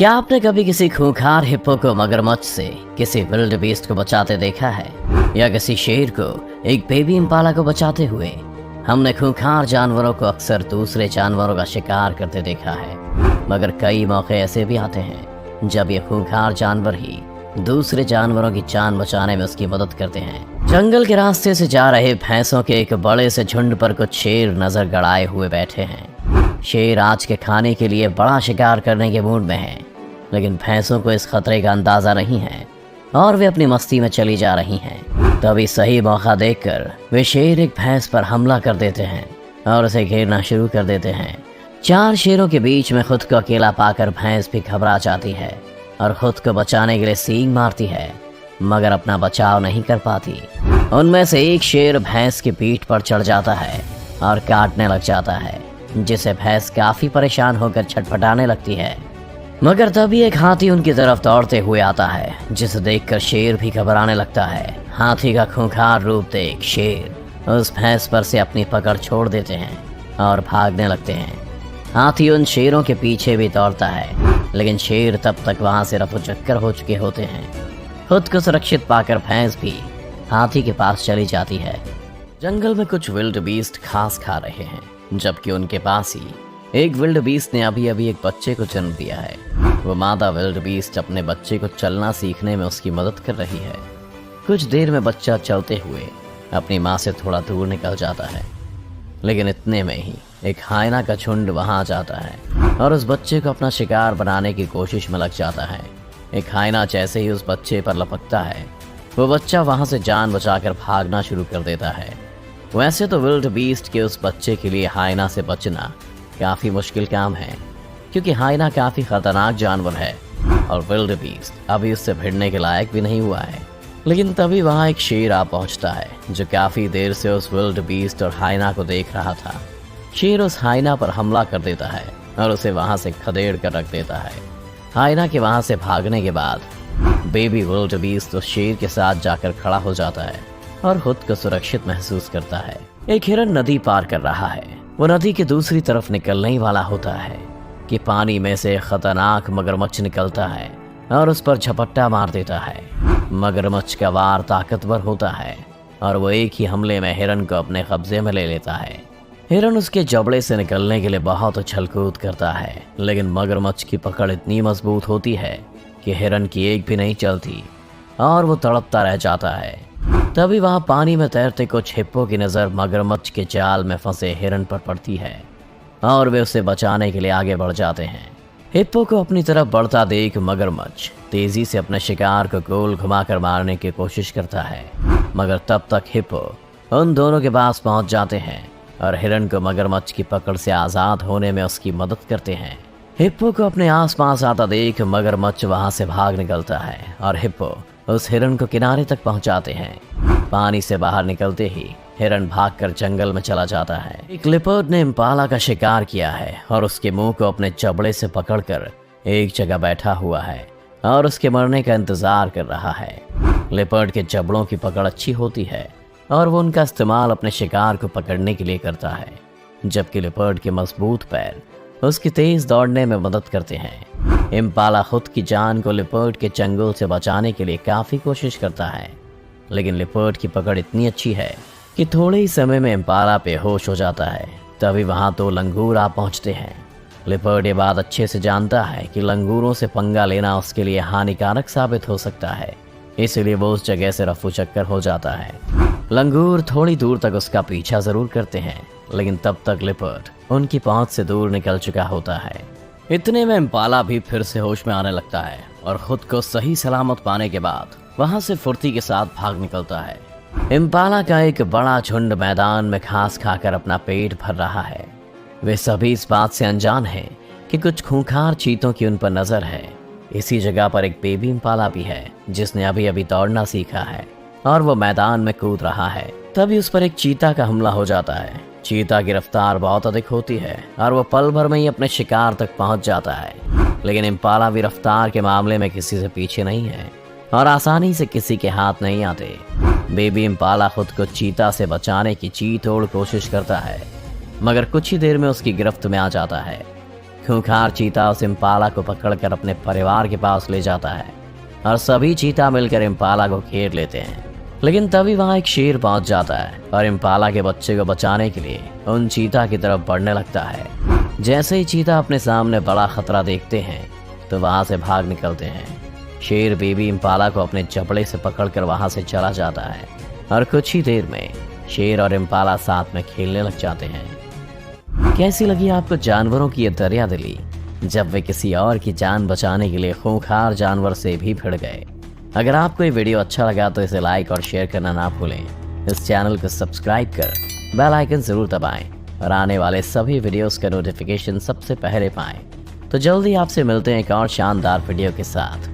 क्या आपने कभी किसी खूंखार हिप्पो को मगरमच्छ से, किसी विल्ड बीस्ट को बचाते देखा है, या किसी शेर को एक बेबी इम्पाला को बचाते हुए? हमने खूंखार जानवरों को अक्सर दूसरे जानवरों का शिकार करते देखा है, मगर कई मौके ऐसे भी आते हैं जब ये खूंखार जानवर ही दूसरे जानवरों की जान बचाने में उसकी मदद करते हैं। जंगल के रास्ते से जा रहे भैंसों के एक बड़े से झुंड पर कुछ शेर नजर गड़ाए हुए बैठे हैं। शेर आज के खाने के लिए बड़ा शिकार करने के मूड में हैं, लेकिन भैंसों को इस खतरे का अंदाजा नहीं है और वे अपनी मस्ती में चली जा रही हैं। तभी सही मौका देखकर वे शेर एक भैंस पर हमला कर देते हैं और उसे घेरना शुरू कर देते हैं। 4 शेरों के बीच में खुद को अकेला पाकर भैंस भी घबरा जाती है और खुद को बचाने के लिए सींग मारती है, मगर अपना बचाव नहीं कर पाती। उनमें से एक शेर भैंस की पीठ पर चढ़ जाता है और काटने लग जाता है, जिसे भैंस काफी परेशान होकर छटपटाने लगती है। मगर तभी एक हाथी उनकी तरफ दौड़ते हुए आता है, जिसे देखकर शेर भी घबराने लगता है। हाथी का खूंखार रूप देख शेर उस भैंस पर से अपनी पकड़ छोड़ देते हैं और भागने लगते हैं। हाथी उन शेरों के पीछे भी दौड़ता है, लेकिन शेर तब तक वहां से रफूचक्कर हो चुके होते हैं। खुद को सुरक्षित पाकर भैंस भी हाथी के पास चली जाती है। जंगल में कुछ विल्ड बीस्ट घास खा रहे हैं, जबकि उनके पास ही एक विल्ड बीस्ट ने अभी अभी एक बच्चे को जन्म दिया है। वो मादा विल्ड बीस्ट अपने बच्चे को चलना सीखने में उसकी मदद कर रही है। कुछ देर में बच्चा चलते हुए अपनी माँ से थोड़ा दूर निकल जाता है, लेकिन इतने में ही एक हाइना का झुंड वहां आ जाता है और उस बच्चे को अपना शिकार बनाने की कोशिश में लग जाता है। एक हाइना जैसे ही उस बच्चे पर लपकता है, वो बच्चा वहां से जान बचाकर भागना शुरू कर देता है। वैसे तो विल्ड बीस्ट के उस बच्चे के लिए हाइना से बचना काफी मुश्किल काम है, क्योंकि हाइना काफी खतरनाक जानवर है और विल्ड बीस्ट अभी उससे भिड़ने के लायक भी नहीं हुआ है। लेकिन तभी वहां एक शेर आ पहुंचता है, जो काफी देर से उस विल्ड बीस्ट और हाइना को देख रहा था। शेर उस हाइना पर हमला कर देता है और उसे वहां से खदेड़ कर रख देता है। हाइना के वहां से भागने के बाद बेबी विल्ड बीस्ट उस शेर के साथ जाकर खड़ा हो जाता है और खुद को सुरक्षित महसूस करता है। एक हिरन नदी पार कर रहा है। वो नदी के दूसरी तरफ निकलने ही वाला होता है कि पानी में से खतरनाक मगरमच्छ निकलता है और उस पर झपट्टा मार देता है। मगरमच्छ का वार ताकतवर होता है और वो एक ही हमले में हिरन को अपने कब्जे में ले लेता है। हिरन उसके जबड़े से निकलने के लिए बहुत उछल कूद करता है, लेकिन मगरमच्छ की पकड़ इतनी मजबूत होती है कि हिरन की एक भी नहीं चलती और वो तड़पता रह जाता है। तभी वहां पानी में तैरते कुछ हिप्पो की नजर मगरमच्छ के जाल में फंसे हिरन पर पड़ती है और वे उसे बचाने के लिए आगे बढ़ जाते हैं। हिप्पो को अपनी तरफ बढ़ता देख मगरमच्छ तेजी से अपने शिकार को गोल घुमाकर मारने की कोशिश करता है, मगर तब तक हिप्पो उन दोनों के पास पहुंच जाते हैं और हिरन को मगरमच्छ की पकड़ से आजाद होने में उसकी मदद करते हैं। हिप्पो को अपने आसपास आता देख मगरमच्छ वहां से भाग निकलता है और हिप्पो उस हिरन को किनारे तक पहुंचाते हैं। पानी से बाहर निकलते ही हिरन भागकर जंगल में चला जाता है। एक लिपर्ड ने इम्पाला का शिकार किया है और उसके मुंह को अपने जबड़े से पकड़कर एक जगह बैठा हुआ है और उसके मरने का इंतजार कर रहा है। लिपर्ड के जबड़ों की पकड़ अच्छी होती है और वो उनका इस्तेमाल अपने शिकार को पकड़ने के लिए करता है, जबकि लिपर्ड के मजबूत पैर उसकी तेज दौड़ने में मदद करते हैं। इम्पाला खुद की जान को लिपर्ड के चंगुल से बचाने के लिए काफी कोशिश करता है, लेकिन लिपर्ड की पकड़ इतनी अच्छी है कि थोड़े ही समय में इम्पाला बेहोश हो जाता है। तभी वहां 2 लंगूर आ पहुंचते हैं। लिपर्ड ये बात अच्छे से जानता है कि लंगूरों से पंगा लेना उसके लिए हानिकारक साबित हो सकता है, इसलिए वो उस जगह से रफू चक्कर हो जाता है। लंगूर थोड़ी दूर तक उसका पीछा जरूर करते हैं, लेकिन तब तक लिपर्ड उनकी पहुंच से दूर निकल चुका होता है। इतने में इम्पाला भी फिर से होश में आने लगता है और खुद को सही सलामत पाने के बाद वहां से फुर्ती के साथ भाग निकलता है। इम्पाला का एक बड़ा झुंड मैदान में घास खाकर अपना पेट भर रहा है। वे सभी इस बात से अनजान हैं कि कुछ खूंखार चीतों की उन पर नजर है। इसी जगह पर एक बेबी इम्पाला भी है, जिसने अभी अभी दौड़ना सीखा है और वो मैदान में कूद रहा है। तभी उस पर एक चीता का हमला हो जाता है। चीता की रफ्तार बहुत अधिक होती है और वो पल भर में ही अपने शिकार तक पहुंच जाता है, लेकिन इम्पाला भी रफ्तार के मामले में किसी से पीछे नहीं है और आसानी से किसी के हाथ नहीं आते। बेबी इम्पाला खुद को चीता से बचाने की जी तोड़ कोशिश करता है, मगर कुछ ही देर में उसकी गिरफ्त में आ जाता है। खूंखार चीता उस इम्पाला को पकड़कर अपने परिवार के पास ले जाता है और सभी चीता मिलकर इम्पाला को घेर लेते हैं। लेकिन तभी वहां एक शेर पहुंच जाता है और इम्पाला के बच्चे को बचाने के लिए उन चीता की तरफ बढ़ने लगता है। जैसे ही चीता अपने सामने बड़ा खतरा देखते हैं तो वहां से भाग निकलते हैं। शेर बेबी इम्पाला को अपने जबड़े से पकड़कर वहां से चला जाता है और कुछ ही देर में शेर और इम्पाला साथ में खेलने लग जाते हैं। कैसी लगी आपको जानवरों की ये दरियादिली, जब वे किसी और की जान बचाने के लिए खूंखार जानवर से भी भिड़ गए। अगर आपको ये वीडियो अच्छा लगा तो इसे लाइक और शेयर करना ना भूलें। इस चैनल को सब्सक्राइब कर बेल आइकन जरूर दबाएं और आने वाले सभी वीडियोस का नोटिफिकेशन सबसे पहले पाएं। तो जल्दी आपसे मिलते हैं एक और शानदार वीडियो के साथ।